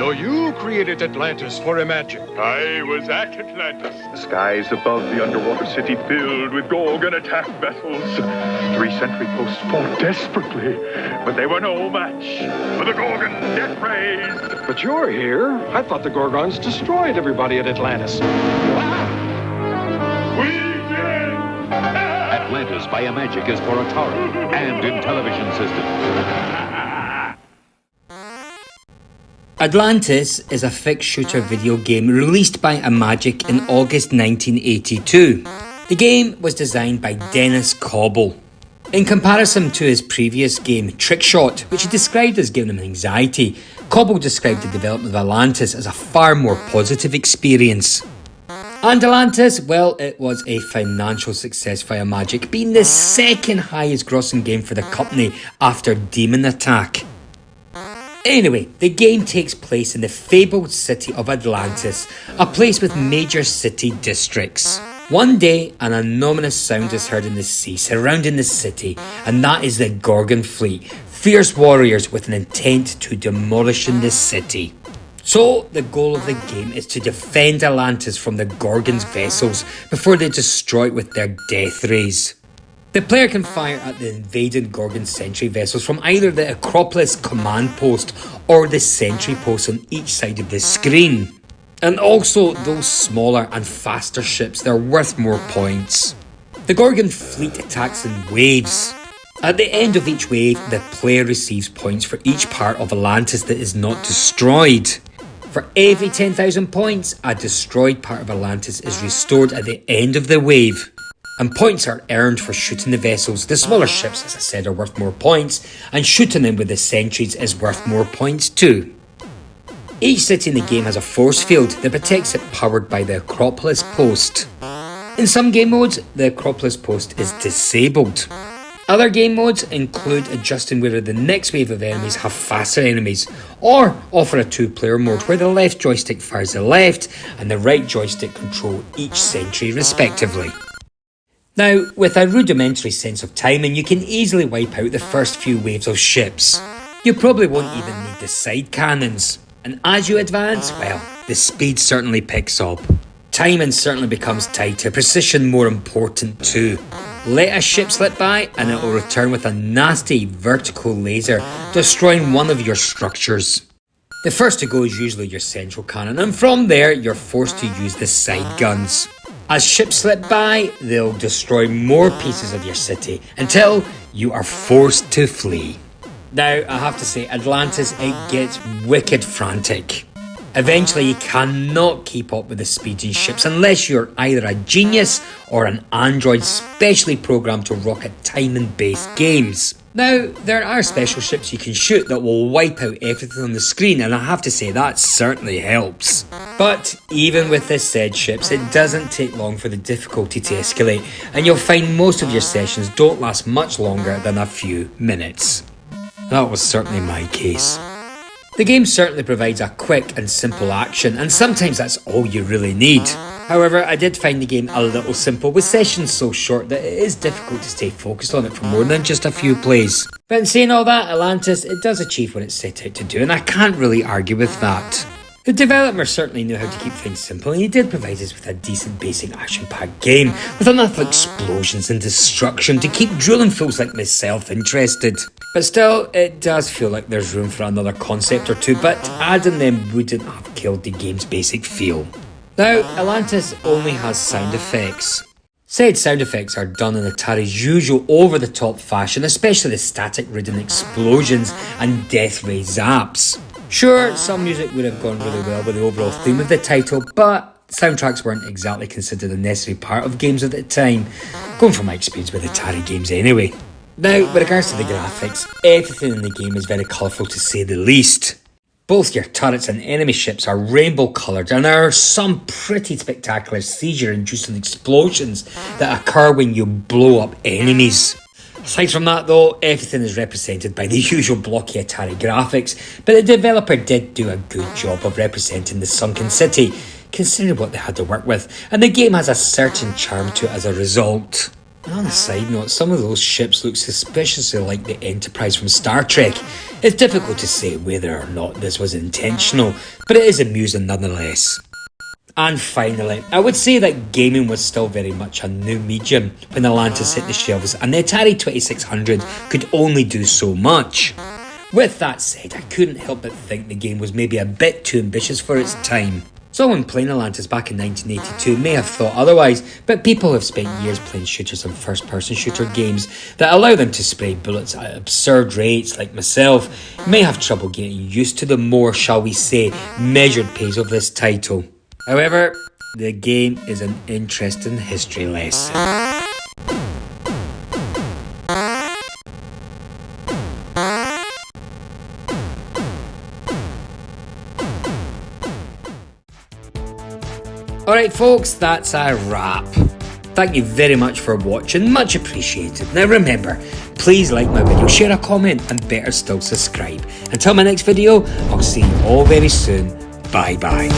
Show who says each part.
Speaker 1: So you created Atlantis for Imagic.
Speaker 2: I was at Atlantis. The skies above the underwater city filled with Gorgon attack vessels. 3 sentry posts fought desperately, but they were no match for the Gorgon death rays.
Speaker 1: But you're here. I thought the Gorgons destroyed everybody at Atlantis.
Speaker 2: We did!
Speaker 3: Atlantis by Imagic is for Atari and in television systems.
Speaker 4: Atlantis is a fixed shooter video game released by Imagic in August 1982. The game was designed by Dennis Koble. In comparison to his previous game, Trickshot, which he described as giving him anxiety, Koble described the development of Atlantis as a far more positive experience. And Atlantis, well, it was a financial success for Imagic, being the second highest grossing game for the company after Demon Attack. Anyway, the game takes place in the fabled city of Atlantis, a place with major city districts. One day, an ominous sound is heard in the sea surrounding the city, and that is the Gorgon fleet, fierce warriors with an intent to demolishing the city. So, the goal of the game is to defend Atlantis from the Gorgon's vessels before they destroy it with their death rays. The player can fire at the invading Gorgon sentry vessels from either the Acropolis command post or the sentry post on each side of the screen. And also those smaller and faster ships, they're worth more points. The Gorgon fleet attacks in waves. At the end of each wave, the player receives points for each part of Atlantis that is not destroyed. For every 10,000 points, a destroyed part of Atlantis is restored at the end of the wave. And points are earned for shooting the vessels. The smaller ships, as I said, are worth more points, and shooting them with the sentries is worth more points too. Each city in the game has a force field that protects it, powered by the Acropolis post. In some game modes, the Acropolis post is disabled. Other game modes include adjusting whether the next wave of enemies have faster enemies, or offer a 2-player mode where the left joystick fires the left and the right joystick control each sentry respectively. Now, with a rudimentary sense of timing, you can easily wipe out the first few waves of ships. You probably won't even need the side cannons. And as you advance, well, the speed certainly picks up. Timing certainly becomes tighter, precision more important too. Let a ship slip by and it will return with a nasty vertical laser, destroying one of your structures. The first to go is usually your central cannon, and from there you're forced to use the side guns. As ships slip by, they'll destroy more pieces of your city until you are forced to flee. Now, I have to say, Atlantis, it gets wicked frantic. Eventually, you cannot keep up with the speed in ships unless you're either a genius or an android specially programmed to rock at timing-based games. Now, there are special ships you can shoot that will wipe out everything on the screen, and I have to say that certainly helps. But even with this said ships, it doesn't take long for the difficulty to escalate, and you'll find most of your sessions don't last much longer than a few minutes. That was certainly my case. The game certainly provides a quick and simple action, and sometimes that's all you really need. However, I did find the game a little simple, with sessions so short that it is difficult to stay focused on it for more than just a few plays. But in saying all that, Atlantis, it does achieve what it set out to do, and I can't really argue with that. The developer certainly knew how to keep things simple, and he did provide us with a decent basic action-packed game, with enough explosions and destruction to keep drilling fools like myself interested. But still, it does feel like there's room for another concept or two, but adding them wouldn't have killed the game's basic feel. Now, Atlantis only has sound effects. Said sound effects are done in Atari's usual over-the-top fashion, especially the static-ridden explosions and death ray zaps. Sure, some music would have gone really well with the overall theme of the title, but soundtracks weren't exactly considered a necessary part of games at the time, going from my experience with Atari games anyway. Now, with regards to the graphics, everything in the game is very colourful to say the least. Both your turrets and enemy ships are rainbow coloured, and there are some pretty spectacular seizure-inducing explosions that occur when you blow up enemies. Aside from that though, everything is represented by the usual blocky Atari graphics, but the developer did do a good job of representing the sunken city, considering what they had to work with, and the game has a certain charm to it as a result. And on a side note, some of those ships look suspiciously like the Enterprise from Star Trek. It's difficult to say whether or not this was intentional, but it is amusing nonetheless. And finally, I would say that gaming was still very much a new medium when Atlantis hit the shelves, and the Atari 2600 could only do so much. With that said, I couldn't help but think the game was maybe a bit too ambitious for its time. Someone playing Atlantis back in 1982 may have thought otherwise, but people have spent years playing shooters and first-person shooter games that allow them to spray bullets at absurd rates, like myself, may have trouble getting used to the more, shall we say, measured pace of this title. However, the game is an interesting history lesson. Alright folks, that's a wrap. Thank you very much for watching, much appreciated. Now remember, please like my video, share a comment, and better still subscribe. Until my next video, I'll see you all very soon. Bye bye.